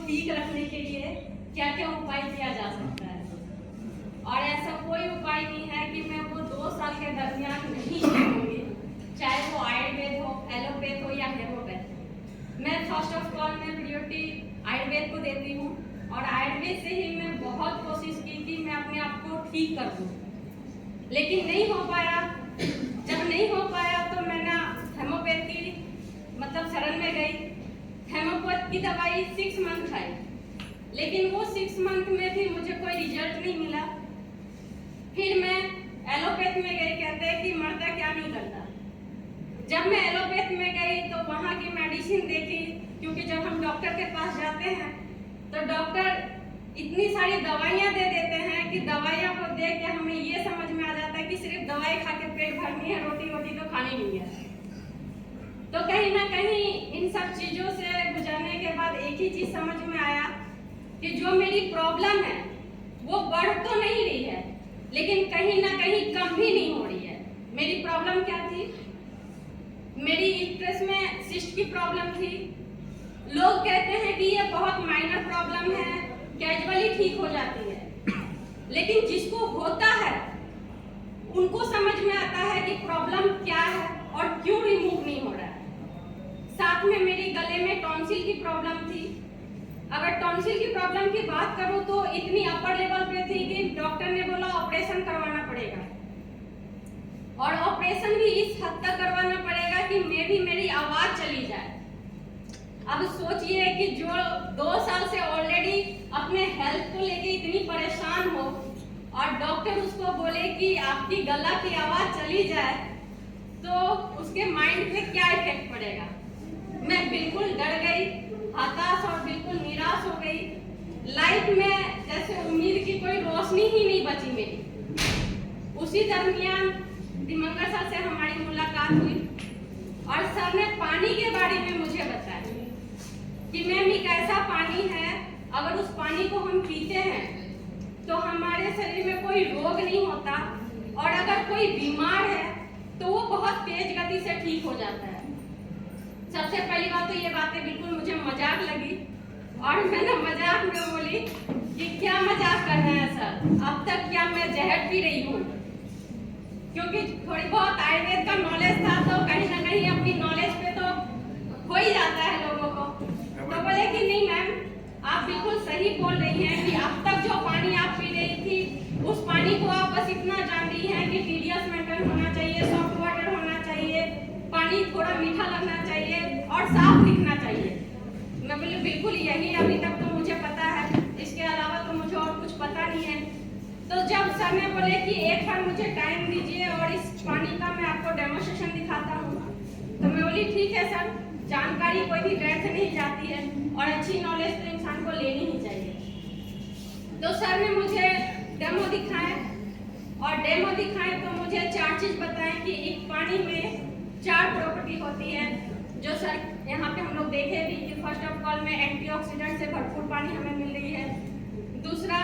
ठीक रखने के लिए क्या क्या उपाय किया जा सकता है। और ऐसा कोई उपाय नहीं है कि मैं वो 2 साल के दरमियान नहीं करूँगी, चाहे वो आयुर्वेद हो, एलोपैथ हो या हेमोपैथ। मैं फर्स्ट ऑफ ऑल मैं प्रायोरिटी आयुर्वेद को देती हूँ और आयुर्वेद से ही मैं बहुत कोशिश की कि मैं अपने आप को ठीक कर दूँ, लेकिन नहीं हो पाया। जब नहीं हो पाया तो मैंने हेमोपैथ की मतलब शरण में गई। हेमोपैथ की दवाई 6 मंथ खाई, लेकिन वो 6 मंथ में भी मुझे कोई रिजल्ट नहीं मिला। फिर मैं एलोपैथ में गई, कहते हैं कि मरता क्या नहीं करता। जब मैं एलोपैथ में गई तो वहाँ की मेडिसिन देखी, क्योंकि जब हम डॉक्टर के पास जाते हैं तो डॉक्टर इतनी सारी दवाइयाँ दे देते हैं कि दवाइयाँ को देख के हमें ये समझ में आ जाता है कि सिर्फ दवाई खा के पेट भरनी है, रोटी रोटी तो खानी नहीं है। तो कहीं ना कहीं इन सब चीज़ों से गुजरने के बाद एक ही चीज़ समझ में आया कि जो मेरी प्रॉब्लम है वो बढ़ तो नहीं रही है, लेकिन कहीं ना कहीं कम भी नहीं हो रही है। मेरी प्रॉब्लम क्या थी? मेरी यूट्रस में सिस्ट की प्रॉब्लम थी। लोग कहते हैं कि ये बहुत माइनर प्रॉब्लम है, कैजुअली ठीक हो जाती है, लेकिन जिसको होता है उनको समझ में आता है कि प्रॉब्लम क्या है और क्यों रिमूव नहीं हो रहा है। साथ में मेरी गले में टॉन्सिल की प्रॉब्लम थी। अगर टॉन्सिल की प्रॉब्लम की बात करूं तो इतनी अपर लेवल पे थी कि डॉक्टर ने बोला ऑपरेशन करवाना पड़ेगा, और ऑपरेशन भी इस हद तक करवाना पड़ेगा कि मेरी आवाज चली जाए। अब सोचिए कि जो 2 साल से ऑलरेडी अपने हेल्थ को लेके इतनी परेशान हो और डॉक्टर उसको बोले कि आपकी गला की आवाज चली जाए, तो उसके माइंड पे क्या इफेक्ट पड़ेगा। मैं बिल्कुल डर गई, हताश और बिल्कुल निराश हो गई। लाइफ में जैसे उम्मीद की कोई रोशनी ही नहीं बची मेरी। उसी दरमियान दिमंगर सर से हमारी मुलाकात हुई और सर ने पानी के बारे में मुझे बताया कि मैम एक ऐसा पानी है, अगर उस पानी को हम पीते हैं तो हमारे शरीर में कोई रोग नहीं होता, और अगर कोई बीमार है तो वो बहुत तेज गति से ठीक हो जाता है। सबसे पहली बात तो ये बातें बिल्कुल मुझे मजाक लगी, और मैंने मजाक में बोली कि क्या मजाक कर रहे हैं सर, अब तक क्या मैं जहर पी रही हूँ? क्योंकि थोड़ी बहुत आयुर्वेद का नॉलेज था, तो कहीं ना कहीं अपनी नॉलेज पे तो हो ही जाता है लोगों को। तो बोले कि नहीं मैम, आप बिल्कुल सही बोल रही हैं कि अब तक जो पानी आप पी रही थी उस पानी को आप बस इतना जान रही हैं कि टीडीएस मेंटेन होना चाहिए, सॉफ्ट वाटर होना चाहिए, पानी थोड़ा मीठा लगना चाहिए और साफ दिखना चाहिए। मैं बोली बिल्कुल यही अभी तक तो मुझे पता है, इसके अलावा तो मुझे और कुछ पता नहीं है। तो जब सर ने बोले कि एक बार मुझे टाइम दीजिए और इस पानी का मैं आपको डेमोस्ट्रेशन दिखाता हूँ, तो मैं बोली ठीक है सर, जानकारी कोई भी व्यर्थ नहीं जाती है और अच्छी नॉलेज तो इंसान को लेनी ही चाहिए। तो सर ने मुझे डेमो दिखाए, और डेमो दिखाए तो मुझे 4 चीज़ बताएं कि एक पानी में 4 प्रॉपर्टी होती है, जो सर यहाँ पे हम लोग देखे भी कि फर्स्ट ऑफ ऑल में एंटीऑक्सीडेंट से भरपूर पानी हमें मिल रही है। दूसरा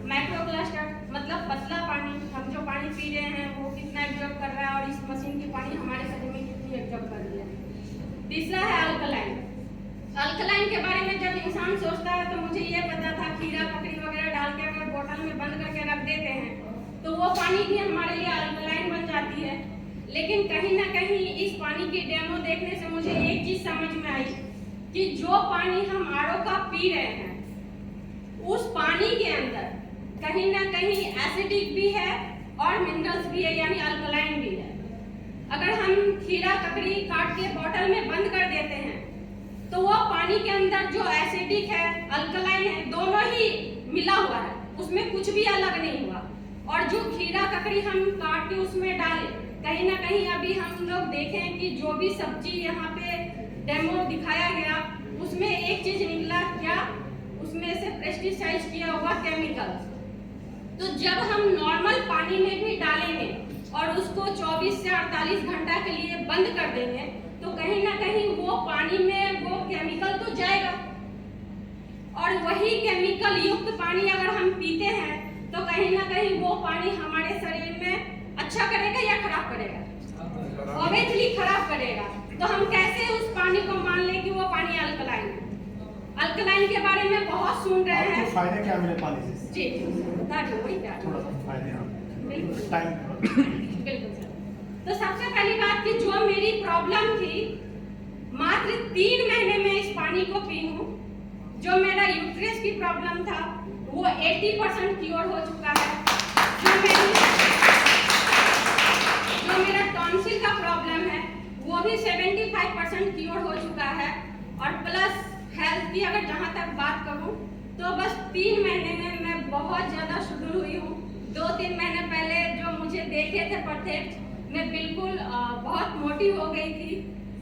माइक्रोक्लस्टर, मतलब पतला पानी, हम जो पानी पी रहे हैं वो कितना एब्जॉर्ब कर रहा है और इस मशीन की पानी हमारे शरीर में कितनी एब्जॉर्ब कर रही है। तीसरा है अल्कलाइन। अल्कलाइन के बारे में जब इंसान सोचता है तो मुझे ये पता था खीरा ककड़ी वगैरह डाल के अगर बोतल में बंद करके रख देते हैं तो वो पानी भी हमारे लिए अल्कलाइन बन जाती है। लेकिन कहीं ना कहीं इस पानी की डेमो देखने से मुझे एक चीज समझ में आई कि जो पानी हम आरओ का पी रहे हैं उस पानी के अंदर कहीं ना कहीं एसिडिक भी है और मिनरल्स भी है, यानी अल्कलाइन भी है। अगर हम खीरा ककड़ी काट के बोतल में बंद कर देते हैं तो वो पानी के अंदर जो एसिडिक है, अल्कलाइन है, दोनों ही मिला हुआ है, उसमें कुछ भी अलग नहीं हुआ। और जो खीरा ककड़ी हम काट के उसमें डाले, कहीं ना कहीं अभी हम लोग देखें कि जो भी सब्जी यहाँ पे डेमो दिखाया गया उसमें एक चीज निकला, क्या? उसमें से पेस्टिसाइड किया हुआ केमिकल। तो जब हम नॉर्मल पानी में भी डालेंगे और उसको 24 से 48 घंटा के लिए बंद कर देंगे तो कहीं ना कहीं वो पानी में वो केमिकल तो जाएगा, और वही केमिकल युक्त पानी अगर हम पीते हैं तो कहीं ना कहीं वो पानी हमारे शरीर में अच्छा करेगा या खराब करेगा? ऑब्वियसली खराब करेगा। तो हम कैसे उस पानी को मान लें कि वो पानी अल्कलाइन है? अल्कलाइन के बारे में बहुत सुन रहे हैं। आपको फायदे क्या मिले पानी से? जी बता दो वही क्या थोड़ा सा फायदे। हाँ बिल्कुल टाइम। बिल्कुल सर। तो सबसे पहली बात कि जो मेरी प्रॉब्लम थी मात्र 3 महीने में इस पानी को पी हूँ। जो मेरा यूट्रस की प्रॉब्लम था वो 80% क्योर हो चुका है। जो मेरा टॉन्सिल का प्रॉब्लम है वो भी 75% क्योर हो चुका है। और प्लस हेल्थ की अगर जहाँ तक बात करूँ तो बस 3 महीने में मैं बहुत ज़्यादा सुधर हुई हूँ। 2-3 महीने पहले जो मुझे देखे थे प्रत्यक्ष, मैं बिल्कुल बहुत मोटी हो गई थी,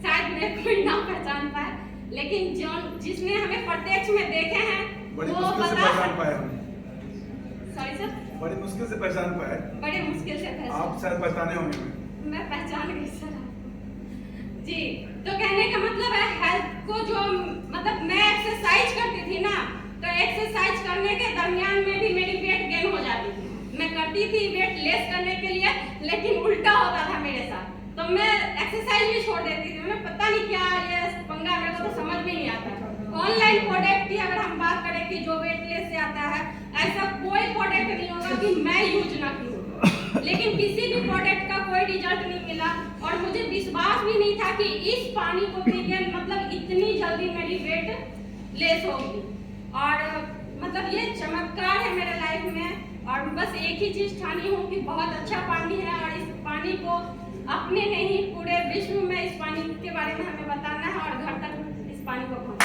शायद मेरे कोई ना पहचान पाए, लेकिन जो जिसने हमें प्रत्यक्ष में देखे हैं वो बता सॉरी सर बड़ी मुश्किल से पहचान पाए। बड़े मुश्किल से पहचान। आप शायद पहचाने होंगे। मैं पहचान गई सर आपको। जी तो कहने का मतलब है हेल्थ को जो मतलब मैं एक्सरसाइज करती थी ना, तो एक्सरसाइज करने के दरमियान में भी मेरी वेट गेन हो जाती थी। मैं करती थी वेट लेस करने के लिए, लेकिन उल्टा होता था मेरे साथ, तो मैं एक्सरसाइज भी छोड़ देती थी। मैं पता नहीं क्या ये पंगा, मेरे को तो समझ में नहीं आता। ऑनलाइन प्रोडक्ट की अगर हम बात करें कि जो वेट लेस से आता है, ऐसा कोई प्रोडक्ट नहीं होगा कि मैं यूज ना करूं, लेकिन किसी भी प्रोडक्ट का कोई रिजल्ट नहीं मिला। और मुझे विश्वास भी नहीं था कि इस पानी को पी के मतलब इतनी जल्दी मेरी वेट लेस होगी। और मतलब ये चमत्कार है मेरे लाइफ में। और बस एक ही चीज ठानी हूँ कि बहुत अच्छा पानी है, और इस पानी को अपने नहीं पूरे विश्व में इस पानी के बारे में हमें बताना है और घर तक इस पानी को पहुंचाना है।